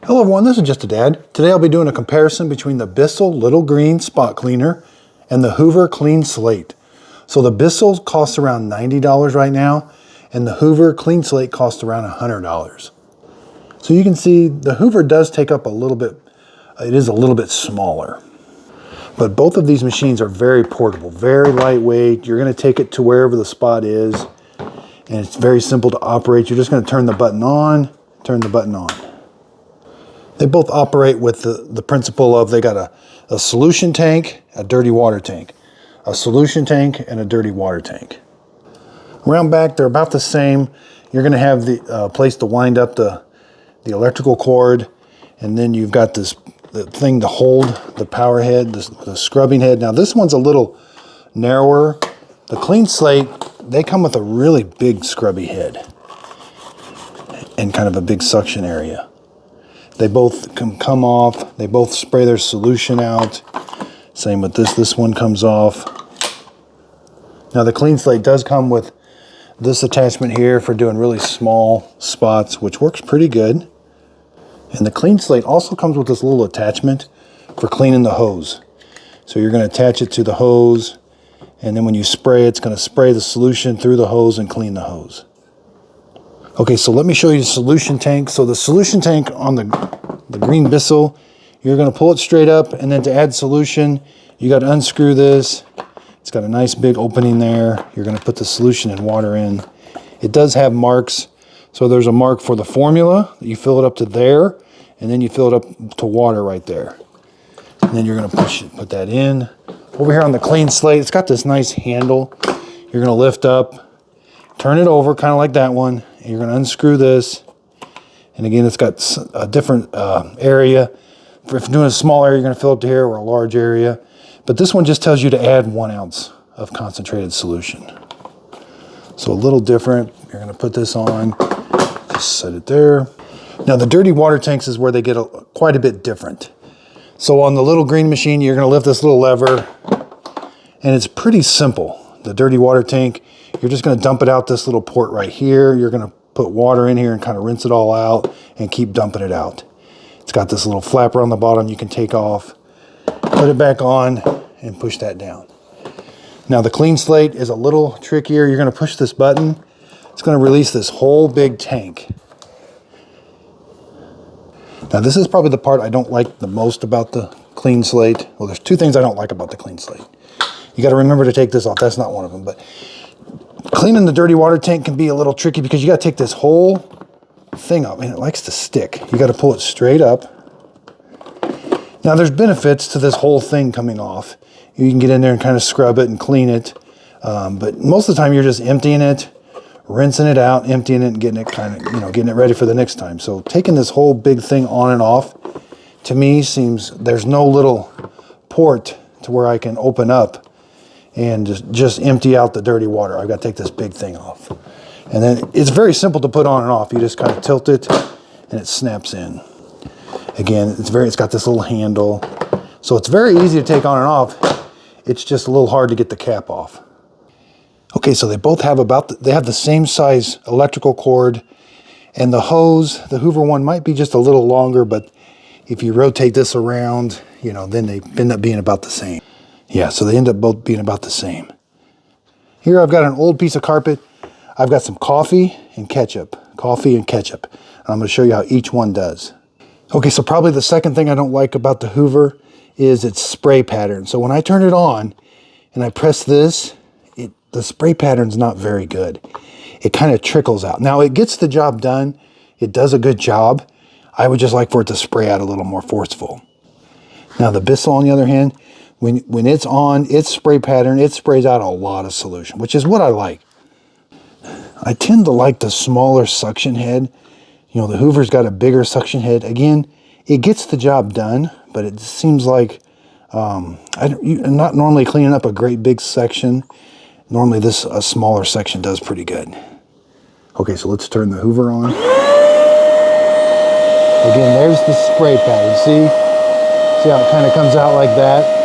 Hello everyone, this is Just a Dad. Today I'll be doing a comparison between the Bissell Little Green Spot Cleaner and the Hoover CleanSlate. So the Bissell costs around $90 right now, and the Hoover CleanSlate costs around $100. So you can see the Hoover does take up a little bit, it is a little bit smaller. But both of these machines are very portable, very lightweight. You're going to take it to wherever the spot is, and it's very simple to operate. You're just going to turn the button on, turn the button on. They both operate with the principle of they got a solution tank, a dirty water tank. A solution tank and a dirty water tank. Around back, they're about the same. You're going to have the place to wind up the electrical cord, and then you've got the thing to hold the power head, the scrubbing head. Now this one's a little narrower. The CleanSlate, they come with a really big scrubby head and kind of a big suction area. They both can come off. They both spray their solution out. Same with this. This one comes off. Now the CleanSlate does come with this attachment here for doing really small spots, which works pretty good. And the CleanSlate also comes with this little attachment for cleaning the hose. So you're going to attach it to the hose, and then when you spray, it's going to spray the solution through the hose and clean the hose. Okay, so let me show you the solution tank. So the solution tank on the green Bissell, you're going to pull it straight up, and then to add solution, you got to unscrew this. It's got a nice big opening there. You're going to put the solution and water in. It does have marks. So there's a mark for the formula. You fill it up to there, and then you fill it up to water right there. And then you're going to put that in. Over here on the CleanSlate, it's got this nice handle. You're going to lift up, turn it over, kind of like that one. And you're going to unscrew this. And again, it's got a different area. If you're doing a small area, you're going to fill up to here, or a large area. But this one just tells you to add 1 ounce of concentrated solution. So a little different. You're going to put this on. Just set it there. Now the dirty water tanks is where they get quite a bit different. So on the little green machine, you're going to lift this little lever, and it's pretty simple. The dirty water tank, you're just going to dump it out this little port right here. You're going to put water in here and kind of rinse it all out and keep dumping it out. It's got this little flapper on the bottom you can take off, put it back on, and push that down. Now the CleanSlate is a little trickier. You're going to push this button. It's going to release this whole big tank. Now this is probably the part I don't like the most about the CleanSlate. Well, there's 2 things I don't like about the CleanSlate. You got to remember to take this off. That's not one of them. But cleaning the dirty water tank can be a little tricky because you got to take this whole thing up, and it likes to stick. You got to pull it straight up. Now there's benefits to this whole thing coming off. You can get in there and kind of scrub it and clean it. But most of the time you're just emptying it, rinsing it out, emptying it, and getting it kind of, getting it ready for the next time. So taking this whole big thing on and off, to me, seems there's no little port to where I can open up and just empty out the dirty water. I've got to take this big thing off. And then it's very simple to put on and off. You just kind of tilt it and it snaps in. Again, it's got this little handle. So it's very easy to take on and off. It's just a little hard to get the cap off. Okay, so they both have they have the same size electrical cord, and the hose, the Hoover one might be just a little longer, but if you rotate this around, then they end up being about the same. Yeah, so they end up both being about the same. Here I've got an old piece of carpet. I've got some coffee and ketchup. And I'm going to show you how each one does. Okay, so probably the second thing I don't like about the Hoover is its spray pattern. So when I turn it on and I press this, the spray pattern's not very good. It kind of trickles out. Now it gets the job done. It does a good job. I would just like for it to spray out a little more forceful. Now the Bissell, on the other hand, when it's on its spray pattern, it sprays out a lot of solution, which is what I like. I tend to like the smaller suction head. The Hoover's got a bigger suction head. Again, it gets the job done, but it seems like I'm not normally cleaning up a great big section. Normally a smaller section does pretty good. Okay, so let's turn the Hoover on. Again, there's the spray pattern. See how it kind of comes out like that?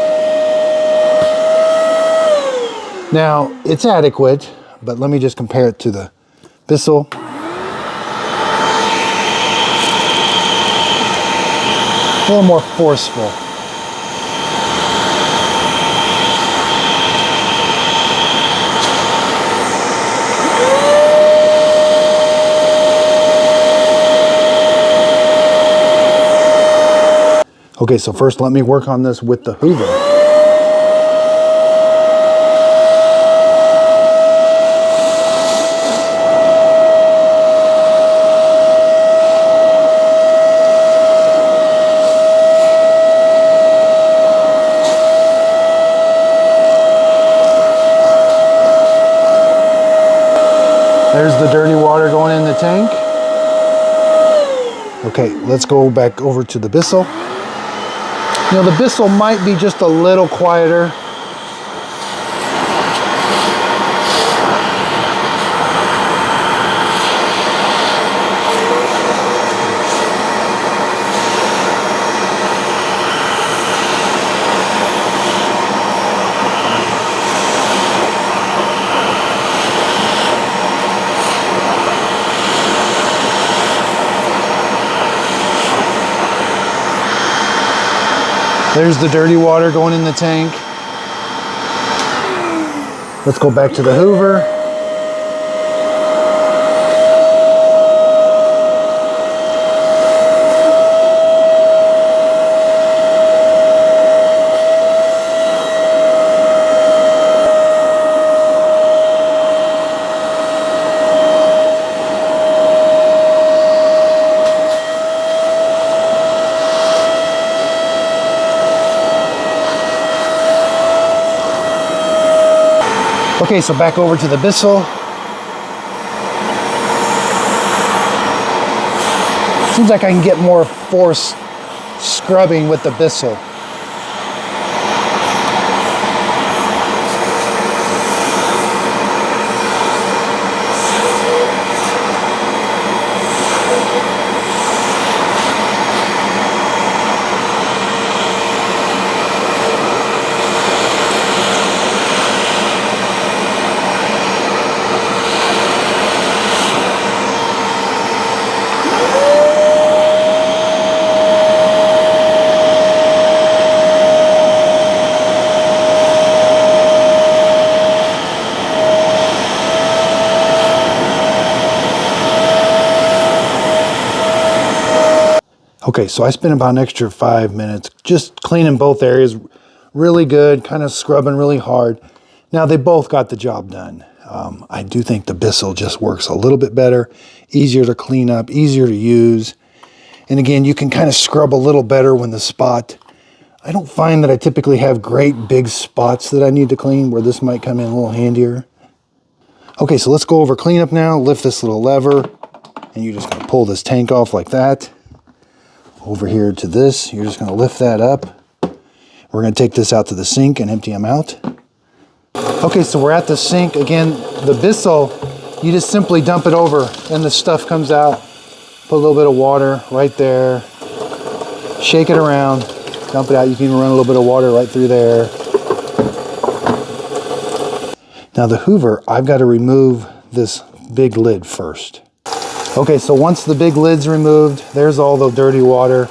Now, it's adequate, but let me just compare it to the little more forceful. Okay, so first let me work on this with the Hoover. There's the dirty water going in the tank. Okay, let's go back over to the Bissell. You know, the Bissell might be just a little quieter. There's the dirty water going in the tank. Let's go back to the Hoover. Okay, so back over to the Bissell. Seems like I can get more force scrubbing with the Bissell. Okay, so I spent about an extra 5 minutes just cleaning both areas really good, kind of scrubbing really hard. Now they both got the job done. I do think the Bissell just works a little bit better, easier to clean up, easier to use. And again, you can kind of scrub a little better when the spot. I don't find that I typically have great big spots that I need to clean where this might come in a little handier. Okay, so let's go over cleanup now. Lift this little lever and you're just gonna pull this tank off like that. Over here to this, you're just going to lift that up. We're going to take this out to the sink and empty them out. Okay, so we're at the sink. Again, the Bissell, you just simply dump it over and the stuff comes out. Put a little bit of water right there. Shake it around, dump it out. You can even run a little bit of water right through there. Now the Hoover, I've got to remove this big lid first. Okay, so once the big lid's removed, there's all the dirty water.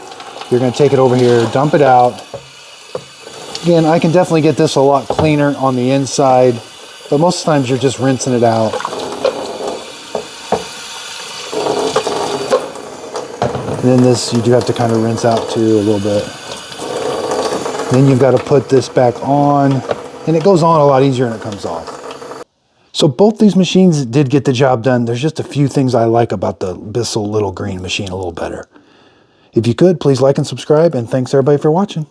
You're gonna take it over here, dump it out. Again, I can definitely get this a lot cleaner on the inside, but most times you're just rinsing it out. And then this, you do have to kind of rinse out too a little bit. Then you've got to put this back on, and it goes on a lot easier and it comes off. So both these machines did get the job done. There's just a few things I like about the Bissell Little Green machine a little better. If you could, please like and subscribe, and thanks everybody for watching.